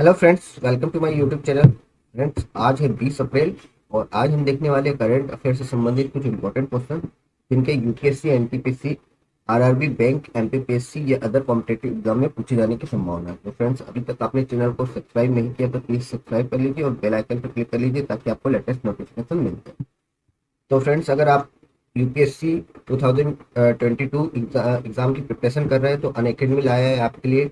Hello friends, welcome to my YouTube channel. Friends, आज है 20 अप्रैल और आज हम देखने वाले करंट अफेयर से संबंधित कुछ इंपॉर्टेंट क्वेश्चन जिनके UPSC, NTPC, RRB, bank, MPPSC या अदर कॉम्पिटेटिव एग्जाम में पूछे जाने की संभावना है। तो फ्रेंड्स, अभी तक आपने चैनल को सब्सक्राइब नहीं किया तो प्लीज सब्सक्राइब कर लीजिए और बेल आइकन पर क्लिक कर लीजिए ताकि आपको लेटेस्ट नोटिफिकेशन मिल जाए। तो फ्रेंड्स, अगर आप यूपीएससी 2022 एग्जाम की प्रिपरेशन कर रहे हैं तो अनअकैडमी लाया है आपके लिए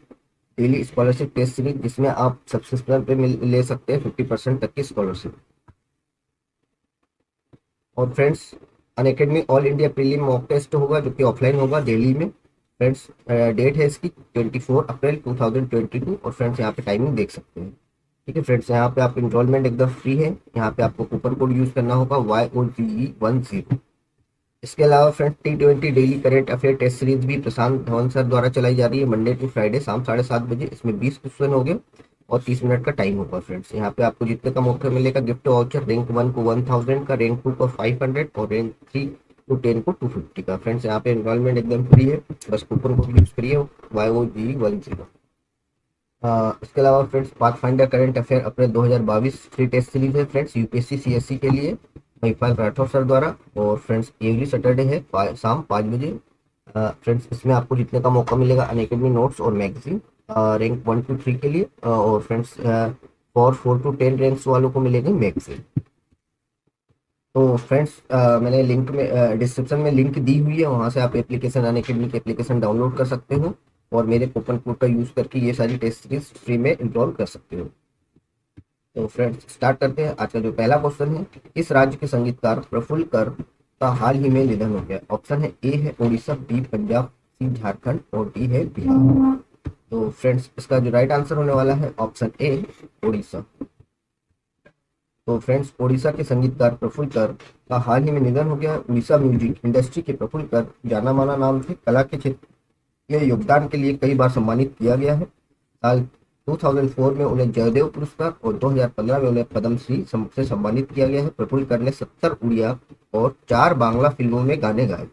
डेली स्कॉलरशिप टेस्ट सीरीज, जिसमें आप सब्सक्रिप्शन पे ले सकते हैं 50% तक की स्कॉलरशिप। और friends, Unacademy all India prelim mock test होगा जो कि ऑफलाइन होगा दिल्ली में। फ्रेंड्स, डेट है इसकी 24 अप्रैल 2022 और फ्रेंड्स यहाँ पे टाइमिंग देख सकते हैं। ठीक है फ्रेंड्स, यहाँ पे आप इनरोलमेंट एकदम फ्री है। यहाँ पे आपको कूपन कोड यूज करना होगा YOGE10। इसके अलावा friends, T20 daily current affair test series भी प्रशांत धवन सर द्वारा चलाई जा रही है मंडे टू फ्राइडे शाम 7:30 बजे। इसमें 20 क्वेश्चन हो गए और 30 मिनट का टाइम होगा। फ्रेंड्स, यहाँ पे आपको जीतने का मौका मिलेगा गिफ्ट वाउचर, रैंक 1 को 1000 का, रैंक 2 को 500 और रैंक 3 टू 10 को 250 का। फ्रेंड्स, यहाँ पे एनरोलमेंट एकदम फ्री है, बस कूपन कोड यूज करिए YOGE10। इसके अलावा friends, path finder current affair April 2022 free test series है फ्रेंड्स यूपीएससी सीएससी के लिए महिपाल राठौर सर द्वारा। और फ्रेंड्स, एवरी सैटरडे है शाम 5 बजे। फ्रेंड्स, इसमें आपको जीतने का मौका मिलेगा अनअकैडमी नोट्स और मैगजीन रैंक 1 to 3 के लिए। और फ्रेंड्स, फॉर 4 to 10 रैंक्स वालों को मिलेगी मैगजीन। तो फ्रेंड्स, मैंने लिंक में डिस्क्रिप्शन में लिंक दी हुई है, वहाँ से आप एप्लीकेशन अनअकैडमी की एप्लीकेशन डाउनलोड कर सकते हो और मेरे कूपन कोड का यूज करके ये सारी टेस्ट सीरीज फ्री में इंस्टॉल कर सकते हो। तो फ्रेंड्स, स्टार्ट करते हैं। आज का जो पहला क्वेश्चन है, इस राज्य के संगीतकार प्रफुल्ल कर का हाल ही में निधन हो गया। ऑप्शन है ए है उड़ीसा, बी पंजाब, सी झारखंड और डी है बिहार। तो फ्रेंड्स, इसका जो राइट आंसर होने वाला है ऑप्शन ए, उड़ीसा। तो फ्रेंड्स, उड़ीसा के संगीतकार प्रफुल्ल कर का हाल ही में निधन हो गया। उड़ीसा म्यूजिक इंडस्ट्री के प्रफुल्ल कर जाना माना नाम थे। कला के क्षेत्र में योगदान के लिए कई बार सम्मानित किया गया है। साल 2004 में उन्हें जयदेव पुरस्कार और 2015 में उन्हें पद्मश्री से सम्मानित किया गया है। प्रफुल्ल कर ने 70 उड़िया और 4 बांग्ला फिल्मों में गाने गाए।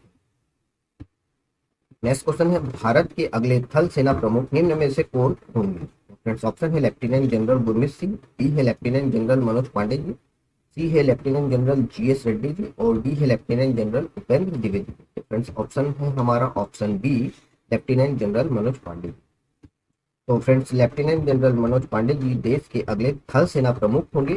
नेक्स्ट क्वेश्चन है, भारत के अगले थल सेना प्रमुख निम्न में से कौन होंगे। फ्रेंड्स, ऑप्शन है lieutenant general Gurmeet Singh, B है lieutenant general Manoj Pande ji, C है lieutenant general GS Reddy ji और डी है lieutenant general Upendra Dwivedi ji. Friends, option है हमारा option B, lieutenant general Manoj Pande. तो friends, lieutenant general Manoj Pande ji देश के अगले थल सेना प्रमुख होंगे।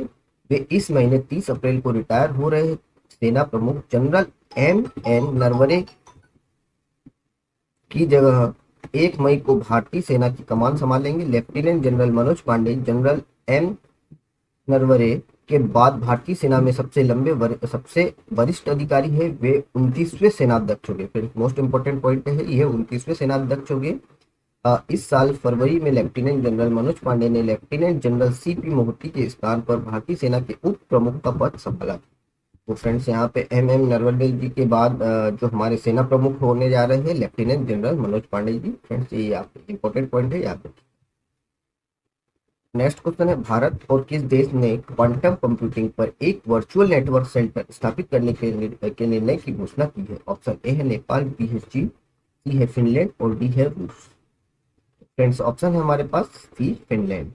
वे इस महीने 30 अप्रैल को रिटायर हो रहे सेना प्रमुख जनरल MN नरवणे की जगह 1 मई को भारतीय सेना की कमान संभालेंगे। Lieutenant general Manoj Pande general M Naravane के बाद भारतीय सेना में सबसे वरिष्ठ अधिकारी है। वे 29वें सेनाध्यक्ष हो गए। फिर मोस्ट इंपोर्टेंट पॉइंट है, ये 29वें सेनाध्यक्ष हो गए। इस साल फरवरी में लेफ्टिनेंट जनरल मनोज पांडे ने लेफ्टिनेंट जनरल CP मोहती के स्थान पर भारतीय सेना के उप प्रमुख का पद संभाला। तो फ्रेंड्स, यहाँ पे MM नरवणे जी के बाद जो हमारे सेना प्रमुख होने जा रहे हैं लेफ्टिनेंट जनरल मनोज पांडे जी। फ्रेंड्स, ये यहाँ पे इंपॉर्टेंट पॉइंट है, याद रखिए। नेक्स्ट क्वेश्चन है, भारत और किस देश ने क्वांटम कंप्यूटिंग पर एक वर्चुअल नेटवर्क सेंटर स्थापित करने के निर्णय की घोषणा की है। ऑप्शन ए है नेपाल, बी है चीन, सी है फिनलैंड और डी है रूस। फ्रेंड्स, ऑप्शन है हमारे पास सी, फिनलैंड।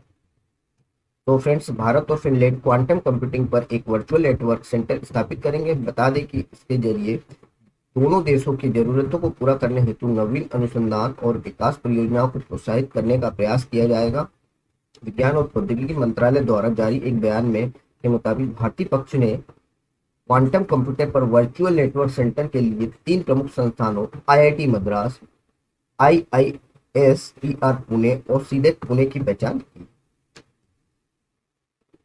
तो फ्रेंड्स, भारत और फिनलैंड क्वांटम कंप्यूटिंग पर एक वर्चुअल नेटवर्क सेंटर स्थापित करेंगे। बता दें कि इसके जरिए दोनों देशों की जरूरतों को पूरा करने हेतु नवीन अनुसंधान और विकास परियोजनाओं को प्रोत्साहित करने का प्रयास किया जाएगा। विज्ञान और प्रौद्योगिकी मंत्रालय द्वारा जारी एक बयान में के मुताबिक भारतीय पक्ष ने क्वांटम कंप्यूटर पर वर्चुअल नेटवर्क सेंटर के लिए 3 प्रमुख संस्थानों IIT मद्रास, IISER पुणे और सीडेट पुणे की पहचान की।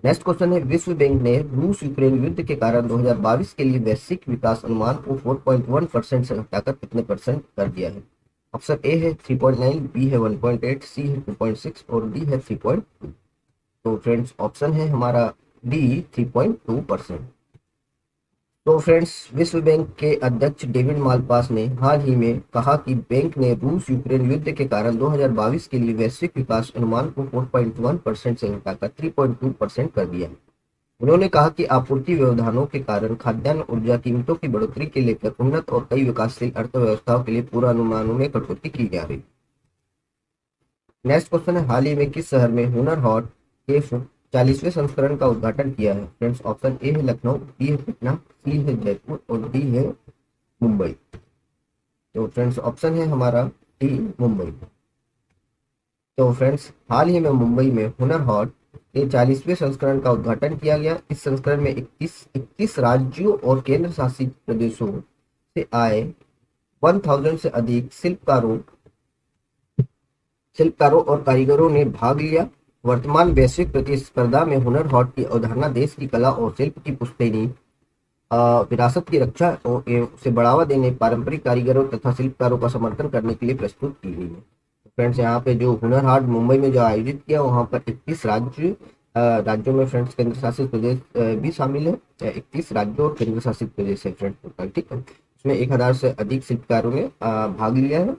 नेक्स्ट क्वेश्चन है, विश्व बैंक ने रूस यूक्रेन युद्ध के कारण 2022 के लिए वैश्विक विकास अनुमान को 4.1% से घटाकर कितने परसेंट कर दिया है। ऑप्शन ए है 3.9, बी है 1.8, सी है 2.6 और डी है 3.2। तो फ्रेंड्स, ऑप्शन है हमारा डी, 3.2%। तो फ्रेंड्स, विश्व बैंक के अध्यक्ष डेविड मालपास ने हाल ही में कहा कि बैंक ने रूस यूक्रेन युद्ध के कारण 2022 के लिए वैश्विक विकास अनुमान को 4.1% से घटाकर 3.2% कर दिया है। उन्होंने कहा कि आपूर्ति व्यवधानों के कारण खाद्यान्न ऊर्जा कीमतों की बढ़ोतरी के लेकर उन्नत और कई विकासशील अर्थव्यवस्थाओं के लिए पूर्वानुमानों में कटौती की जा रही। नेक्स्ट क्वेश्चन है, हाल ही में किस शहर में हुनर हाट के 40वें संस्करण का उद्घाटन किया है? फ्रेंड्स ऑप्शन ए है लखनऊ, बी है पटना, सी है जयपुर और डी है मुंबई। तो फ्रेंड्स ऑप्शन है हमारा डी मुंबई। तो फ्रेंड्स हाल ही में मुंबई में हुनर हाट के 40वें संस्करण का उद्घाटन किया गया। इस संस्करण में 21 राज्यों और केंद्र शासित प्रदेशों से आए 1000 से अधिक शिल्पकारों और कारीगरों ने भाग लिया। वर्तमान वैश्विक प्रतिस्पर्धा में हुनर हाट की अवधारणा देश की कला और शिल्प की पुश्तैनी विरासत की रक्षा और उसे बढ़ावा देने, पारंपरिक कारीगरों तथा शिल्पकारों का समर्थन करने के लिए प्रस्तुत की गई है। फ्रेंड्स यहाँ पे जो हुनर हाट मुंबई में जो आयोजित किया, वहाँ पर 21 राज्यों में फ्रेंड्स केंद्र शासित प्रदेश भी शामिल है। 21 राज्यों और केंद्र शासित प्रदेश है फ्रेंड्स टोटल, ठीक है। इसमें 1000 से अधिक शिल्पकारों ने भाग लिया है।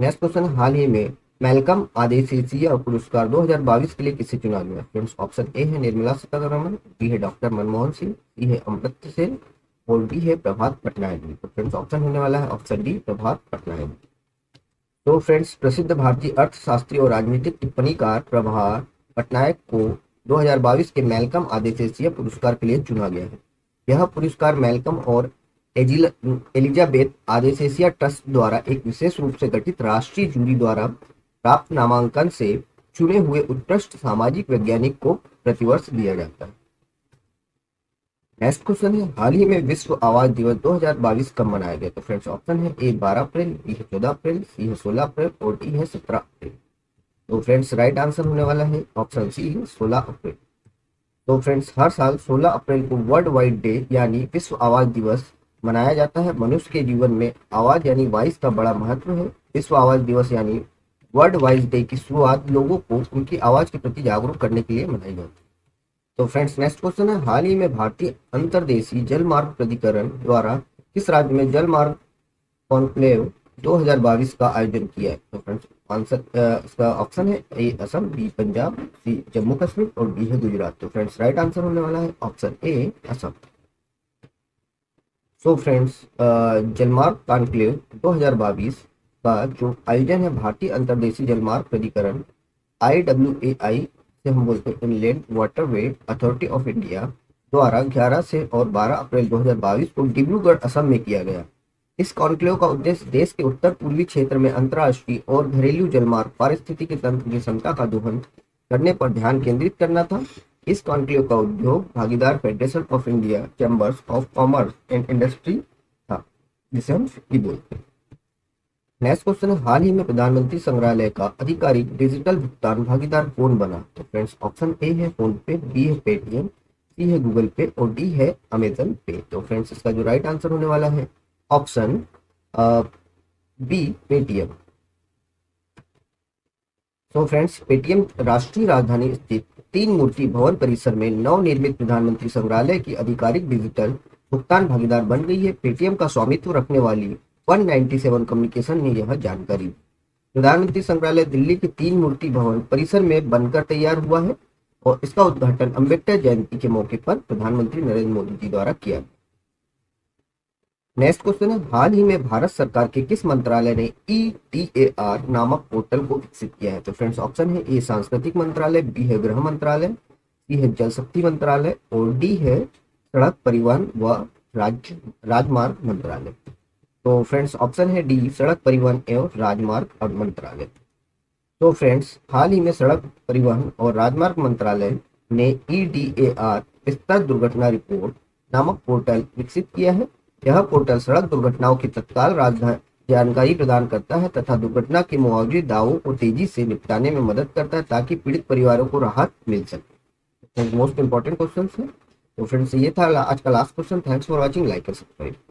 नेक्स्ट क्वेश्चन, हाल ही में मैल्कम आदेशिया पुरस्कार 2022 के लिए किसे चुना गया? फ्रेंड्स ऑप्शन ए है निर्मला सीतारमण, बी है डॉक्टर मनमोहन सिंह, सी है अमर्त्य सेन और डी है प्रभात पटनायक जी। तो फ्रेंड्स ऑप्शन होने वाला है ऑप्शन डी प्रभात पटनायक। तो फ्रेंड्स प्रसिद्ध भारतीय अर्थशास्त्री और राजनीतिक टिप्पणीकार प्रभात पटनायक को 2022 के मैल्कम आदेशिया पुरस्कार के लिए चुना गया है। यह पुरस्कार मैल्कम और एलिजाबेथ आदेशिया ट्रस्ट द्वारा एक विशेष रूप से गठित राष्ट्रीय जूरी द्वारा प्राप्त नामांकन से चुने हुए उत्कृष्ट सामाजिक वैज्ञानिक को प्रतिवर्ष दिया जाता है। नेक्स्ट क्वेश्चन है, हाल ही में विश्व आवाज दिवस 2022 कब मनाया गया? तो फ्रेंड्स ऑप्शन है ए 12 अप्रैल, बी है 14 अप्रैल, सी है 16 अप्रैल और डी है 17 अप्रैल। तो फ्रेंड्स राइट आंसर होने वाला है ऑप्शन सी है 16 अप्रैल। तो फ्रेंड्स हर साल 16 अप्रैल को वर्ल्ड वाइड डे यानी विश्व आवाज दिवस मनाया जाता है। मनुष्य के जीवन में आवाज यानी वॉइस का बड़ा महत्व है। विश्व आवाज दिवस यानी वर्ल्ड वॉइस डे की शुरुआत लोगों को उनकी आवाज के प्रति जागरूक करने के लिए मनाई जाती है। तो फ्रेंड्स नेक्स्ट क्वेश्चन है, हाल ही में भारतीय अंतर्देशीय जलमार्ग प्राधिकरण द्वारा किस राज्य में जलमार्ग कॉन्क्लेव 2022 का आयोजन किया है? तो फ्रेंड्स आंसर इसका ऑप्शन है ए असम, बी पंजाब, सी जम्मू कश्मीर और डी है गुजरात। तो फ्रेंड्स राइट आंसर होने वाला है option A Assam. So friends जलमार्ग कॉन्क्लेव 2022 का जो आयोजन है भारतीय अंतर्देशीय जलमार्ग प्राधिकरण IWAI से हम बोलते हैं inland waterway authority of India द्वारा 11 से और 12 अप्रैल 2022 को डिब्रूगढ़ असम में किया गया। इस कॉन्क्लेव का उद्देश्य देश के उत्तर पूर्वी क्षेत्र में अंतर्राष्ट्रीय और घरेलू जलमार्ग पारिस्थितिकी तंत्र की क्षमता का दोहन करने पर ध्यान केंद्रित करना था। इस कॉन्क्लेव का उद्योग भागीदार federation of India chambers of commerce and industry था, जिसे हम FICCI बोलते हैं। नेक्स्ट क्वेश्चन है, हाल ही में प्रधानमंत्री संग्रहालय का आधिकारिक डिजिटल भुगतान भागीदार कौन बना? तो फ्रेंड्स ऑप्शन ए है फोन पे, बी है पेटीएम, सी है गूगल पे और डी है अमेजन पे। तो फ्रेंड्स इसका जो राइट आंसर होने वाला है ऑप्शन बी पेटीएम। तो फ्रेंड्स पेटीएम राष्ट्रीय राजधानी स्थित 3 मूर्ति भवन परिसर में नवनिर्मित प्रधानमंत्री संग्रहालय की आधिकारिक डिजिटल भुगतान भागीदार बन गई है। पेटीएम का स्वामित्व रखने वाली 197 कम्युनिकेशन ने यह जानकारी दी। प्रधानमंत्री संग्रहालय दिल्ली के 3 मूर्ति भवन परिसर में बनकर तैयार हुआ है और इसका उद्घाटन अम्बेडकर जयंती के मौके पर प्रधानमंत्री नरेंद्र मोदी जी द्वारा किया। नेक्स्ट क्वेश्चन है, हाल ही में भारत सरकार के किस मंत्रालय ने ETAR नामक पोर्टल को विकसित किया है? तो फ्रेंड्स ऑप्शन है ए सांस्कृतिक मंत्रालय, बी है गृह मंत्रालय, सी है जल शक्ति मंत्रालय और डी है सड़क परिवहन व राजमार्ग मंत्रालय। तो फ्रेंड्स ऑप्शन है डी सड़क परिवहन एवं राजमार्ग मंत्रालय। तो फ्रेंड्स हाल ही में सड़क परिवहन और राजमार्ग मंत्रालय ने EDAR स्तर दुर्घटना रिपोर्ट नामक पोर्टल विकसित किया है। यह पोर्टल सड़क दुर्घटनाओं की तत्काल जानकारी प्रदान करता है तथा दुर्घटना के मुआवजे दावों को तेजी से निपटाने में मदद करता है ताकि पीड़ित परिवारों को राहत मिल सके। मोस्ट इंपॉर्टेंट क्वेश्चन है। तो फ्रेंड्स ये था आज का last question. Thanks for watching, like और सब्सक्राइब।